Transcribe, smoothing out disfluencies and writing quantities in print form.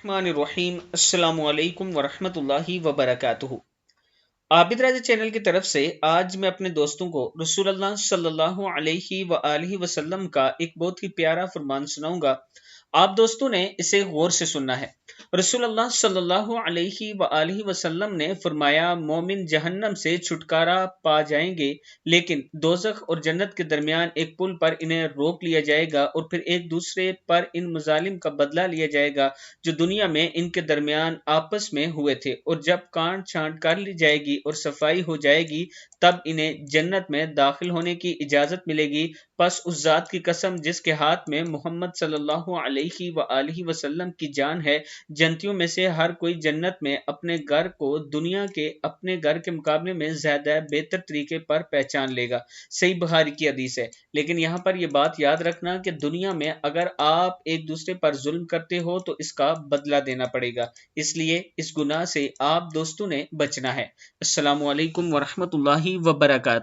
बिस्मिल्लाहिर्रहमानिर्रहीम। अस्सलामु अलैकुम वरहमतुल्लाहि वबरकातुहू। आबिद राजा चैनल की तरफ से आज मैं अपने दोस्तों को रसूलुल्लाह सल्लल्लाहु अलैहि वसल्लम का एक बहुत ही प्यारा फरमान सुनाऊंगा। आप दोस्तों ने इसे गौर से सुनना है। रसूलुल्लाह सल्लल्लाहु अलैहि वसल्लम ने फरमाया, मोमिन जहन्नम से छुटकारा पा जाएंगे, लेकिन दोजख और जन्नत के दरमियान एक पुल पर इन्हें रोक लिया जाएगा और फिर एक दूसरे पर इन मुजालिम का बदला लिया जाएगा जो दुनिया में इनके दरमियान आपस में हुए थे। और जब कांट छांट कर ली जाएगी और सफाई हो जाएगी, तब इन्हें जन्नत में दाखिल होने की इजाजत मिलेगी। बस उस जात की कसम जिसके हाथ में मोहम्मद सल्लल्लाहु अलैहि वसल्लम की जान है, जन्नतियों में से हर कोई जन्नत में अपने घर को दुनिया के अपने घर के मुकाबले में ज्यादा बेहतर तरीके पर पहचान लेगा। सही बुखारी की हदीस है। लेकिन यहाँ पर यह बात याद रखना कि दुनिया में अगर आप एक दूसरे पर जुल्म करते हो तो इसका बदला देना पड़ेगा, इसलिए इस गुनाह से आप दोस्तों ने बचना है। अस्सलामु अलैकुम वरहमतुल्लाहि वबरकातुहू।